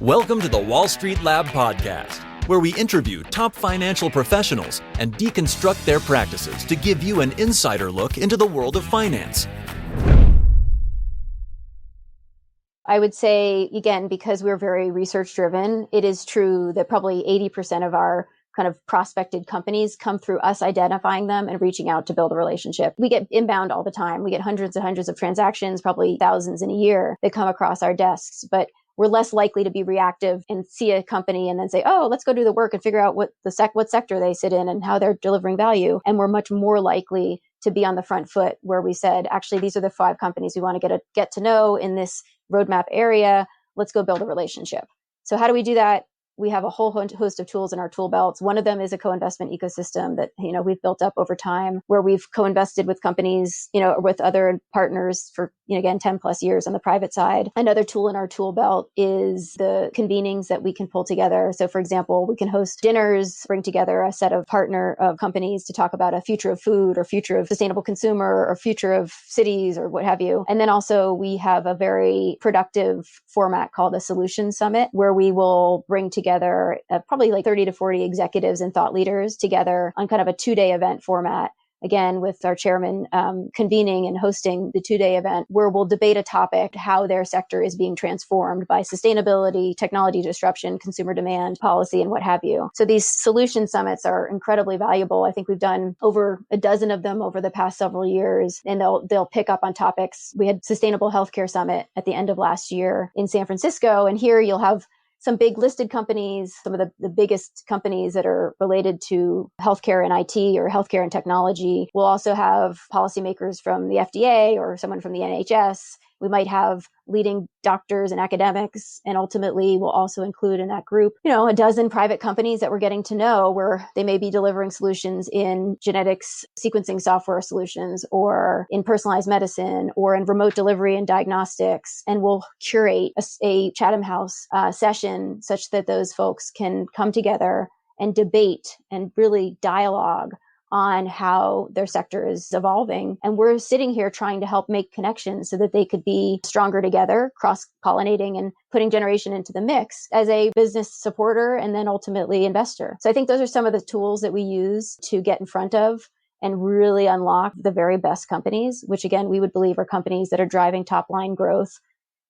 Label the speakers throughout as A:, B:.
A: Welcome to the Wall Street Lab podcast, where we interview top financial professionals and deconstruct their practices to give you an insider look into the world of finance.
B: I would say, again, because we're very research driven, it is true that probably 80% of our kind of prospected companies come through us identifying them and reaching out to build a relationship. We get inbound all the time. We get hundreds and hundreds of transactions, probably thousands in a year that come across our desks. But we're less likely to be reactive and see a company and then say, oh, let's go do the work and figure out what sector they sit in and how they're delivering value. And we're much more likely to be on the front foot where we said, actually, these are the 5 companies we want to get to know in this roadmap area. Let's go build a relationship. So how do we do that? We have a whole host of tools in our tool belts. One of them is a co-investment ecosystem that, we've built up over time where we've co-invested with companies, with other partners for, again, 10 plus years on the private side. Another tool in our tool belt is the convenings that we can pull together. So for example, we can host dinners, bring together a set of partner of companies to talk about a future of food or future of sustainable consumer or future of cities or what have you. And then also we have a very productive format called a solution summit where we will bring together probably like 30 to 40 executives and thought leaders together on kind of a 2-day event format. Again, with our chairman convening and hosting the 2-day event where we'll debate a topic, how their sector is being transformed by sustainability, technology disruption, consumer demand, policy, and what have you. So these solution summits are incredibly valuable. I think we've done over a dozen of them over the past several years, and they'll pick up on topics. We had Sustainable Healthcare Summit at the end of last year in San Francisco, and here you'll have some big listed companies, some of the biggest companies that are related to healthcare and IT or healthcare and technology. We'll also have policymakers from the FDA or someone from the NHS. We might have leading doctors and academics, and ultimately we'll also include in that group, a dozen private companies that we're getting to know where they may be delivering solutions in genetics sequencing software solutions or in personalized medicine or in remote delivery and diagnostics. And we'll curate a Chatham House session such that those folks can come together and debate and really dialogue on how their sector is evolving. And we're sitting here trying to help make connections so that they could be stronger together, cross-pollinating and putting generation into the mix as a business supporter and then ultimately investor. So I think those are some of the tools that we use to get in front of and really unlock the very best companies, which again, we would believe are companies that are driving top line growth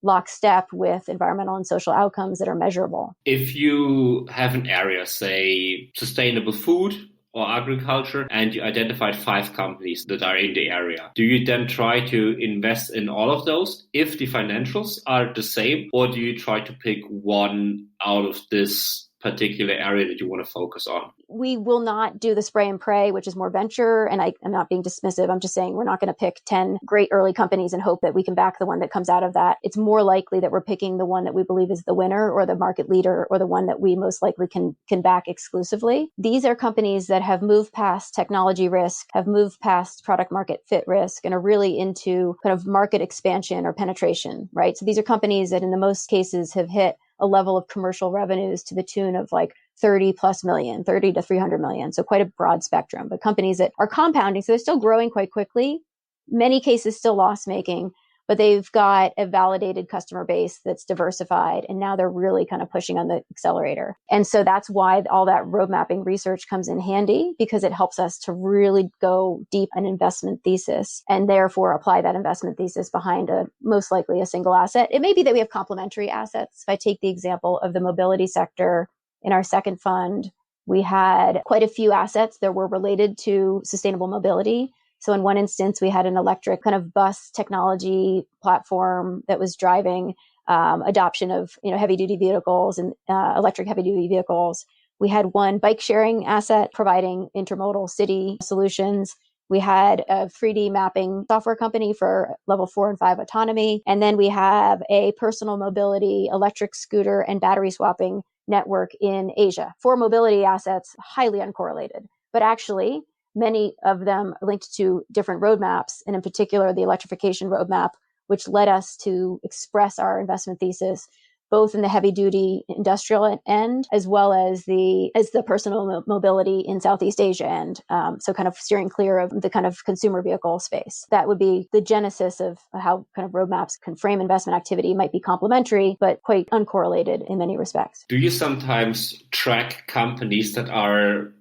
B: lockstep with environmental and social outcomes that are measurable.
C: If you have an area, say sustainable food, or agriculture, and you identified 5 companies that are in the area. Do you then try to invest in all of those if the financials are the same, or do you try to pick one out of this particular area that you want to focus on?
B: We will not do the spray and pray, which is more venture. And I'm not being dismissive. I'm just saying we're not going to pick 10 great early companies and hope that we can back the one that comes out of that. It's more likely that we're picking the one that we believe is the winner or the market leader or the one that we most likely can back exclusively. These are companies that have moved past technology risk, have moved past product market fit risk, and are really into kind of market expansion or penetration, right? So these are companies that in the most cases have hit a level of commercial revenues to the tune of like 30 plus million, 30 to 300 million. So quite a broad spectrum, but companies that are compounding. So they're still growing quite quickly, many cases still loss making, but they've got a validated customer base that's diversified. And now they're really kind of pushing on the accelerator. And so that's why all that road mapping research comes in handy, because it helps us to really go deep an investment thesis and therefore apply that investment thesis behind most likely a single asset. It may be that we have complementary assets. If I take the example of the mobility sector in our second fund, we had quite a few assets that were related to sustainable mobility. So in one instance, we had an electric kind of bus technology platform that was driving adoption of heavy duty vehicles and electric heavy duty vehicles. We had one bike sharing asset providing intermodal city solutions. We had a 3D mapping software company for level 4 and 5 autonomy. And then we have a personal mobility, electric scooter and battery swapping network in Asia. 4 mobility assets, highly uncorrelated, but actually many of them linked to different roadmaps, and in particular, the electrification roadmap, which led us to express our investment thesis both in the heavy duty industrial end, as well as the personal mobility in Southeast Asia end. So kind of steering clear of the kind of consumer vehicle space. That would be the genesis of how kind of roadmaps can frame investment activity. Might be complementary, but quite uncorrelated in many respects.
C: Do you sometimes track companies that are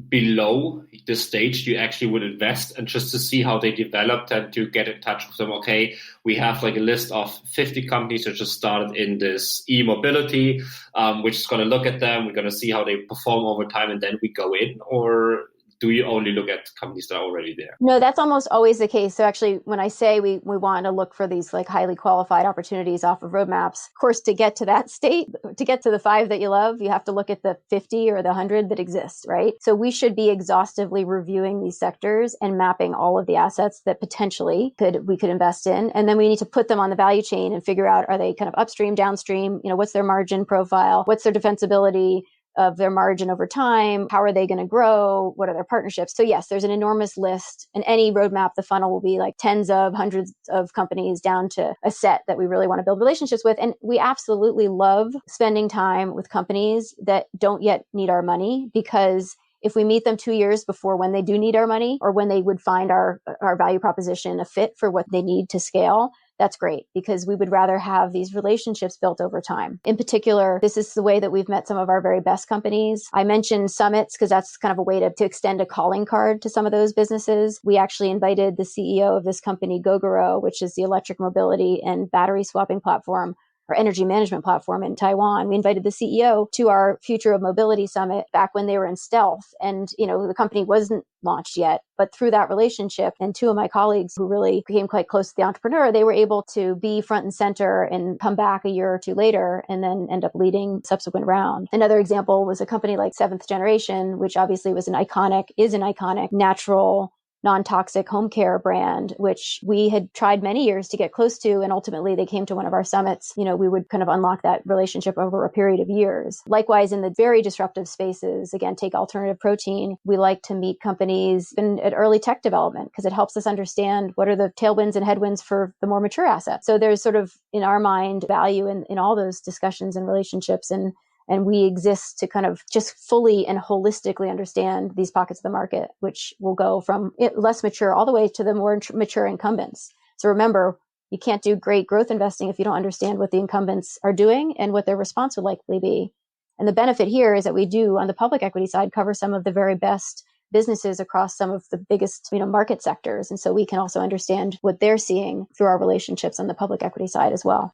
C: below the stage you actually would invest, and just to see how they developed and to get in touch with them? Okay, we have like a list of 50 companies that just started in this e-mobility. We're just going to look at them. We're going to see how they perform over time, and then we go in? Or do you only look at companies that are already there?
B: No, that's almost always the case. So actually, when I say we want to look for these like highly qualified opportunities off of roadmaps, of course, to get to that state, to get to the 5 that you love, you have to look at the 50 or the 100 that exist, right? So we should be exhaustively reviewing these sectors and mapping all of the assets that potentially we could invest in. And then we need to put them on the value chain and figure out, are they kind of upstream, downstream? What's their margin profile? What's their defensibility of their margin over time? How are they going to grow? What are their partnerships? So yes, there's an enormous list, and any roadmap, the funnel will be like tens of hundreds of companies down to a set that we really want to build relationships with. And we absolutely love spending time with companies that don't yet need our money, because if we meet them 2 years before when they do need our money, or when they would find our value proposition a fit for what they need to scale, that's great, because we would rather have these relationships built over time. In particular, this is the way that we've met some of our very best companies. I mentioned summits because that's kind of a way to extend a calling card to some of those businesses. We actually invited the CEO of this company, Gore, which is the electric mobility and battery swapping platform, or energy management platform in Taiwan. We invited the CEO to our Future of Mobility Summit back when they were in stealth. And, the company wasn't launched yet. But through that relationship, and 2 of my colleagues who really became quite close to the entrepreneur, they were able to be front and center and come back a year or 2 later and then end up leading subsequent round. Another example was a company like Seventh Generation, which obviously is an iconic natural non-toxic home care brand, which we had tried many years to get close to. And ultimately they came to one of our summits. We would kind of unlock that relationship over a period of years. Likewise, in the very disruptive spaces, again, take alternative protein. We like to meet companies at early tech development because it helps us understand what are the tailwinds and headwinds for the more mature assets. So there's sort of, in our mind, value in all those discussions and relationships. And we exist to kind of just fully and holistically understand these pockets of the market, which will go from less mature all the way to the more mature incumbents. So remember, you can't do great growth investing if you don't understand what the incumbents are doing and what their response would likely be. And the benefit here is that we do, on the public equity side, cover some of the very best businesses across some of the biggest market sectors. And so we can also understand what they're seeing through our relationships on the public equity side as well.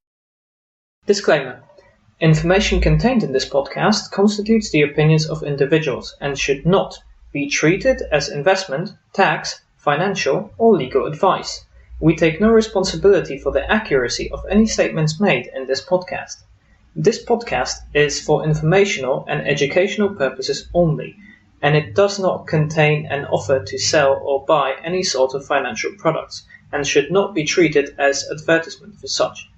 D: Disclaimer. Information contained in this podcast constitutes the opinions of individuals and should not be treated as investment, tax, financial, or legal advice. We take no responsibility for the accuracy of any statements made in this podcast. This podcast is for informational and educational purposes only, and it does not contain an offer to sell or buy any sort of financial products and should not be treated as advertisement for such.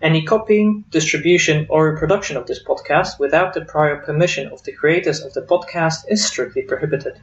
D: Any copying, distribution, or reproduction of this podcast without the prior permission of the creators of the podcast is strictly prohibited.